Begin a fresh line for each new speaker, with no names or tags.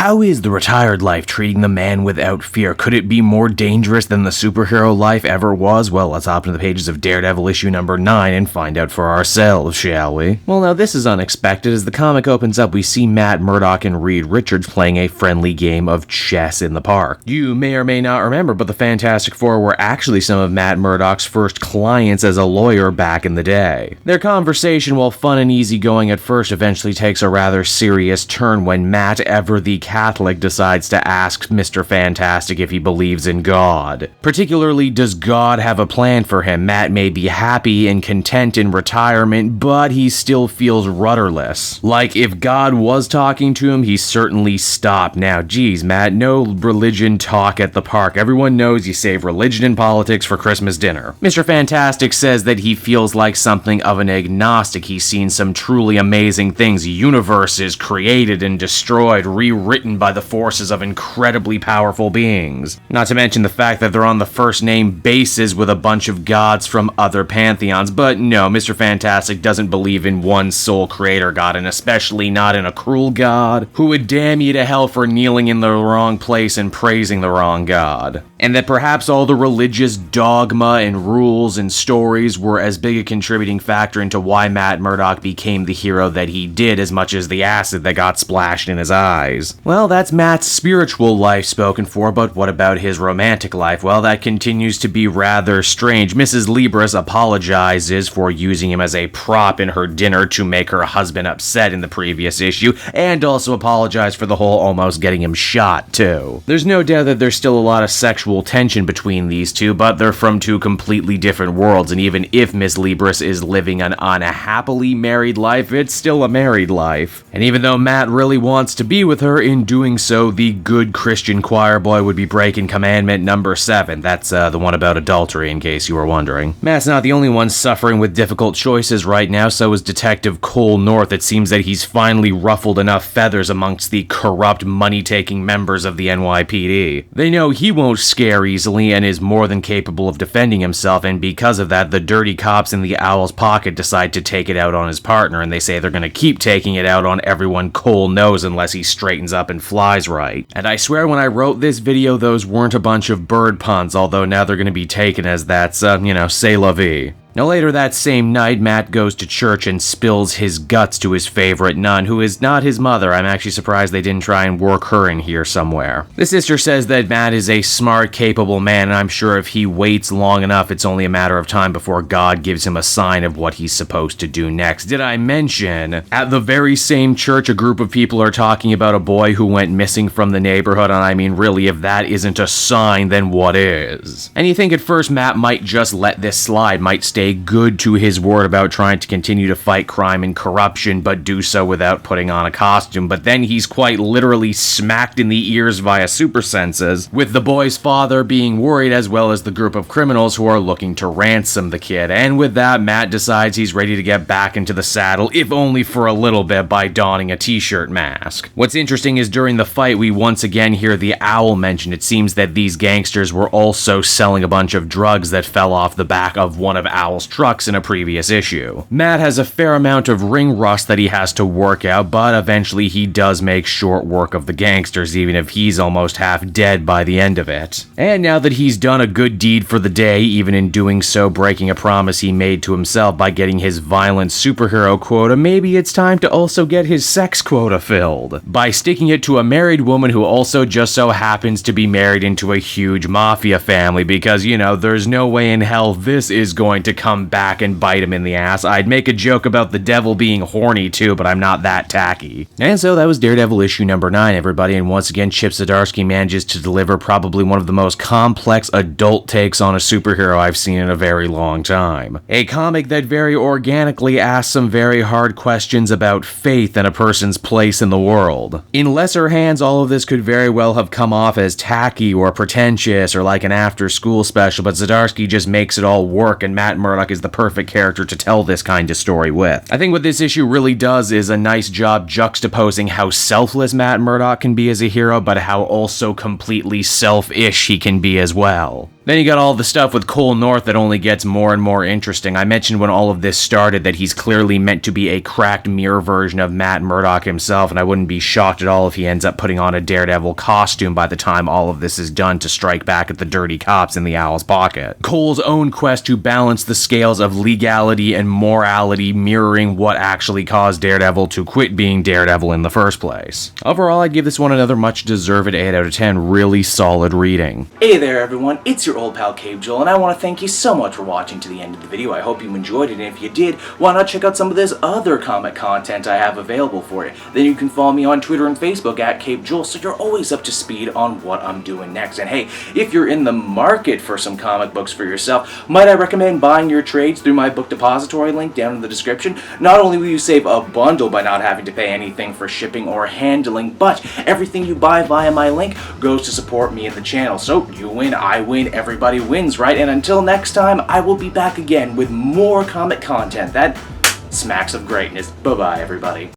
How is the retired life treating the man without fear? Could it be more dangerous than the superhero life ever was? Well, let's hop into the pages of Daredevil issue number 9 and find out for ourselves, shall we? Well, now this is unexpected. As the comic opens up, we see Matt Murdock and Reed Richards playing a friendly game of chess in the park. You may or may not remember, but the Fantastic Four were actually some of Matt Murdock's first clients as a lawyer back in the day. Their conversation, while fun and easygoing at first, eventually takes a rather serious turn when Matt, ever the Catholic, decides to ask Mr. Fantastic if he believes in God. Particularly, does God have a plan for him? Matt may be happy and content in retirement, but he still feels rudderless. Like, if God was talking to him, he certainly stopped. Now, geez, Matt, no religion talk at the park. Everyone knows you save religion and politics for Christmas dinner. Mr. Fantastic says that he feels like something of an agnostic. He's seen some truly amazing things. Universes created and destroyed, rewritten by the forces of incredibly powerful beings. Not to mention the fact that they're on the first name basis with a bunch of gods from other pantheons. But no, Mr. Fantastic doesn't believe in one sole creator god, and especially not in a cruel god who would damn you to hell for kneeling in the wrong place and praising the wrong god. And that perhaps all the religious dogma and rules and stories were as big a contributing factor into why Matt Murdock became the hero that he did as much as the acid that got splashed in his eyes. Well, that's Matt's spiritual life spoken for, but what about his romantic life? Well, that continues to be rather strange. Mrs. Libris apologizes for using him as a prop in her dinner to make her husband upset in the previous issue, and also apologized for the whole almost getting him shot, too. There's no doubt that there's still a lot of sexual tension between these two, but they're from two completely different worlds, and even if Miss Libris is living an unhappily married life, it's still a married life. And even though Matt really wants to be with her, in doing so, the good Christian choir boy would be breaking commandment number 7. That's the one about adultery, in case you were wondering. Matt's not the only one suffering with difficult choices right now, so is Detective Cole North. It seems that he's finally ruffled enough feathers amongst the corrupt, money-taking members of the NYPD. They know he won't scare easily and is more than capable of defending himself, and because of that, the dirty cops in the Owl's pocket decide to take it out on his partner, and they say they're gonna keep taking it out on everyone Cole knows unless he straightens up and flies right. And I swear when I wrote this video, those weren't a bunch of bird puns, although now they're gonna be taken as that's, c'est la vie. Now later that same night, Matt goes to church and spills his guts to his favorite nun, who is not his mother. I'm actually surprised they didn't try and work her in here somewhere. The sister says that Matt is a smart, capable man, and I'm sure if he waits long enough, it's only a matter of time before God gives him a sign of what he's supposed to do next. Did I mention, at the very same church, a group of people are talking about a boy who went missing from the neighborhood, and I mean, really, if that isn't a sign, then what is? And you think at first Matt might just let this slide, might stay good to his word about trying to continue to fight crime and corruption, but do so without putting on a costume, but then he's quite literally smacked in the ears via super senses, with the boy's father being worried as well as the group of criminals who are looking to ransom the kid, and with that, Matt decides he's ready to get back into the saddle, if only for a little bit, by donning a t-shirt mask. What's interesting is during the fight, we once again hear the Owl mentioned. It seems that these gangsters were also selling a bunch of drugs that fell off the back of one of Owl's trucks in a previous issue. Matt has a fair amount of ring rust that he has to work out, but eventually he does make short work of the gangsters, even if he's almost half dead by the end of it. And now that he's done a good deed for the day, even in doing so breaking a promise he made to himself by getting his violent superhero quota, maybe it's time to also get his sex quota filled, by sticking it to a married woman who also just so happens to be married into a huge mafia family, because, there's no way in hell this is going to come back and bite him in the ass. I'd make a joke about the devil being horny too, but I'm not that tacky. And so that was Daredevil issue number 9, everybody, and once again Chip Zdarsky manages to deliver probably one of the most complex adult takes on a superhero I've seen in a very long time. A comic that very organically asks some very hard questions about faith and a person's place in the world. In lesser hands, all of this could very well have come off as tacky or pretentious or like an after-school special, but Zdarsky just makes it all work, and Matt Murdock is the perfect character to tell this kind of story with. I think what this issue really does is a nice job juxtaposing how selfless Matt Murdock can be as a hero, but how also completely selfish he can be as well. Then you got all the stuff with Cole North that only gets more and more interesting. I mentioned when all of this started that he's clearly meant to be a cracked mirror version of Matt Murdock himself, and I wouldn't be shocked at all if he ends up putting on a Daredevil costume by the time all of this is done to strike back at the dirty cops in the Owl's pocket. Cole's own quest to balance the scales of legality and morality mirroring what actually caused Daredevil to quit being Daredevil in the first place. Overall, I'd give this one another much deserved 8 out of 10, really solid reading.
Hey there everyone, it's your old pal Cape Joel, and I want to thank you so much for watching to the end of the video. I hope you enjoyed it, and if you did, why not check out some of this other comic content I have available for you. Then you can follow me on Twitter and Facebook at Cape Joel, so you're always up to speed on what I'm doing next. And hey, if you're in the market for some comic books for yourself, might I recommend buying your trades through my book depository link down in the description. Not only will you save a bundle by not having to pay anything for shipping or handling, but everything you buy via my link goes to support me and the channel. So you win, I win, everybody wins, right? And until next time, I will be back again with more comic content that smacks of greatness. Bye-bye, everybody.